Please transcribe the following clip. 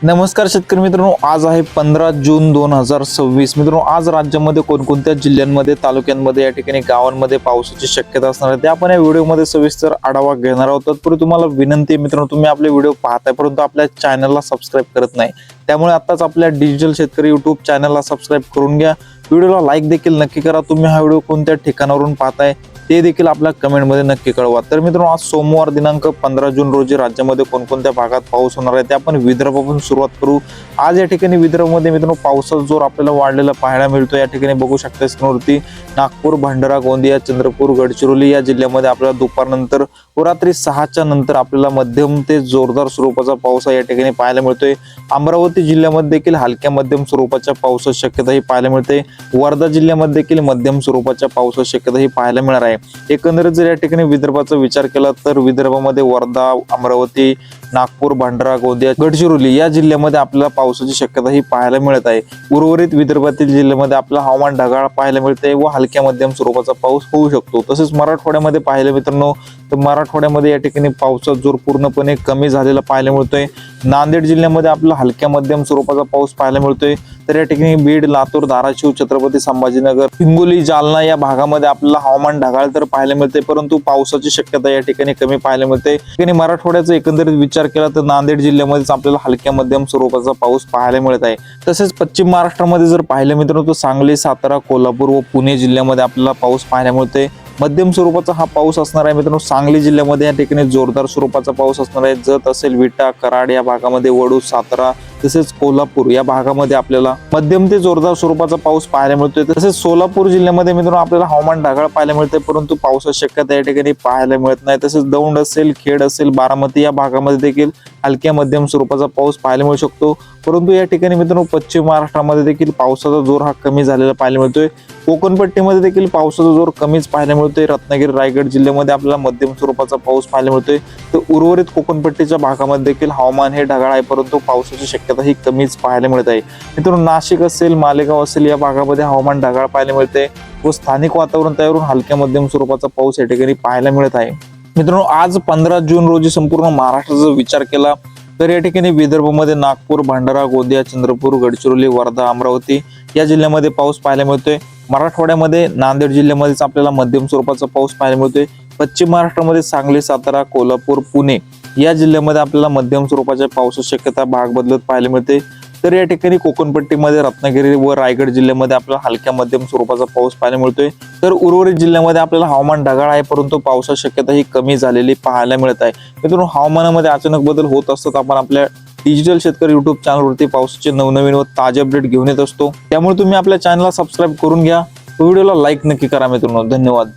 नमस्कार शेतकरी मित्रांनो, आज आहे 15 जून 2026। मित्रांनो, आज राज्यामध्ये कोणकोणत्या जिल्ह्यांमध्ये, तालुक्यांमध्ये, या ठिकाणी गावांमध्ये पावसाची शक्यता असणार आहे ते आपण या व्हिडिओमध्ये सविस्तर आढावा घेणार आहोत। तत्पूर्वी तुम्हाला विनंती आहे मित्रांनो, तुम्ही आपले व्हिडिओ पाहताय परंतु आपल्या चॅनलला सबस्क्राईब करत नाही, त्यामुळे आताच आपल्या डिजिटल शेतकरी युट्यूब चॅनलला सबस्क्राईब करून घ्या। व्हिडिओला लाईक देखील नक्की करा। तुम्ही हा व्हिडिओ कोणत्या ठिकाणावरून पाहताय ते देखील आपल्या कमेंटमध्ये नक्की कळवा। तर मित्रांनो, आज सोमवार दिनांक 15 जून रोजी राज्यामध्ये कोणकोणत्या भागात पाऊस होणार आहे ते आपण विदर्भापासून सुरुवात करू। आज या ठिकाणी विदर्भामध्ये मित्रांनो पावसाचा जोर आपल्याला वाढलेला पाहायला मिळतो। या ठिकाणी बघू शकता स्क्रीनवरती नागपूर, भंडारा, गोंदिया, चंद्रपूर, गडचिरोली या जिल्ह्यामध्ये आपल्याला दुपारनंतर व रात्री 6च्या नंतर आपल्याला मध्यम ते जोरदार स्वरूपाचा पाऊस या ठिकाणी पाहायला मिळतोय। अमरावती जिल्ह्यामध्ये देखील हलक्या मध्यम स्वरूपाच्या पावसाची शक्यता ही पाहायला मिळते। वर्धा जिल्ह्यामध्ये देखील मध्यम स्वरूपाच्या पावसाची शक्यता ही पाहायला मिळणार आहे। एकंदरीत जर या ठिकाणी विदर्भाचा विचार केला तर विदर्भामध्ये वर्धा, अमरावती, नागपूर, भंडारा, गोंदिया, गडचिरोली या जिल्ह्यामध्ये आपल्याला पावसाची शक्यता ही पाहायला मिळत आहे। उर्वरित विदर्भातील जिल्ह्यामध्ये आपल्याला हवामान ढगाळ पाहायला मिळते व हलक्या मध्यम स्वरूपाचा पाऊस होऊ शकतो। तसेच मराठवाड्यामध्ये पाहायला मित्रांनो तर मराठवाड्यामध्ये या ठिकाणी पावसाचा जोर पूर्णपणे कमी झालेला पाहायला मिळतोय। नांदेड जिल्ह्यामध्ये आपल्याला हलक्या मध्यम स्वरूपाचा पाऊस पाहायला मिळतोय। तर या ठिकाणी बीड, लातूर, धाराशिव, छत्रपती संभाजीनगर, हिंगोली, जालना या भागामध्ये आपल्याला हवामान ढगाळ तर पाहायला मिळते परंतु पावसाची शक्यता या ठिकाणी कमी पाहायला मिळते। ठिकाणी मराठवाड्याचा एकंदरीत विचार केला तर नांदेड जिल्ह्यामध्येच आपल्याला हलक्या मध्यम स्वरूपाचा पाऊस पाहायला मिळत आहे। तसेच पश्चिम महाराष्ट्रामध्ये जर पाहिलं मित्रांनो तर सांगली, सातारा, कोल्हापूर व पुणे जिल्ह्यामध्ये आपल्याला पाऊस पाहायला मिळतोय। मध्यम स्वरूपाचा हा पाऊस असणार आहे मित्रांनो। सांगली जिल्ह्यामध्ये या ठिकाणी जोरदार स्वरूपाचा पाऊस असणार आहे। जत असेल, विटा, कराड या भागामध्ये, वडूज, सातारा तसेच कोल्हापूर या भागामध्ये आपल्याला मध्यम ते जोरदार स्वरूपाचा पाऊस पाहायला मिळतोय। तसेच सोलापूर जिल्ह्यामध्ये मित्रांनो आपल्याला हवामान ढगाळ पाहायला मिळते परंतु पावसाची शक्यता या ठिकाणी पाहायला मिळत नाही। तसेच दौंड असेल, खेड असेल, बारामती या भागामध्ये देखील हलक्या मध्यम स्वरूपाचा पाऊस पाहायला मिळू शकतो। परंतु या ठिकाणी मित्रांनो पश्चिम महाराष्ट्रामध्ये देखील पावसाचा जोर हा कमी झालेला पाहायला मिळतोय। कोकणपट्टीमध्ये देखील पावसाचा जोर कमीच पाहायला मिळतोय। रत्नागिरी, रायगड जिल्ह्यामध्ये आपल्याला मध्यम स्वरूपाचा पाऊस पाहायला मिळतोय। तर उर्वरित कोकणपट्टीच्या भागामध्ये देखील हवामान हे ढगाळ आहे परंतु पावसाची शक्यता ही कमीच पाहायला मिळत आहे। मित्रांनो, नाशिक असेल, मालेगाव असेल या भागामध्ये हवामान ढगाळ पाहायला मिळते व स्थानिक वातावरण तयारून हलक्या मध्यम स्वरूपाचा पाऊस या ठिकाणी पाहायला मिळत आहे। मित्रांनो, आज 15 जून रोजी संपूर्ण महाराष्ट्राचा विचार केला तर या ठिकाणी विदर्भामध्ये नागपूर, भंडारा, गोंदिया, चंद्रपूर, गडचिरोली, वर्धा, अमरावती या जिल्ह्यामध्ये पाऊस पाहायला मिळतोय। मराठवाड्यामध्ये नांदेड जिल्ह्यामध्येच आपल्याला मध्यम स्वरूपाचा पाऊस पाहायला मिळतोय। पश्चिम महाराष्ट्रामध्ये सांगली, सातारा, कोल्हापूर, पुणे या जिल्ह्यामध्ये आपल्याला मध्यम स्वरूपाच्या पावसाची शक्यता भाग बदलत पाहायला मिळते। तर या ठिकाणी कोकणपट्टीमध्ये रत्नागिरी व रायगड जिल्ह्यामध्ये आपल्याला हलक्या मध्यम स्वरूपाचा पाऊस पाहायला मिळतोय। तर उर्वरित जिल्ह्यामध्ये आपल्याला हवामान ढगाळ आहे परंतु पावसाची शक्यता ही कमी झालेली पाहायला मिळत आहे। मित्रांनो, हवामानामध्ये अचानक बदल होत असतात। आपण आपल्या डिजिटल शेतकरी युट्यूब चॅनलवरती पावसाचे नवनवीन व ताजे अपडेट घेऊन येत असतो, त्यामुळे तुम्ही आपल्या चॅनलला सबस्क्राईब करून घ्या। व्हिडिओला लाईक नक्की करा मित्रांनो। धन्यवाद।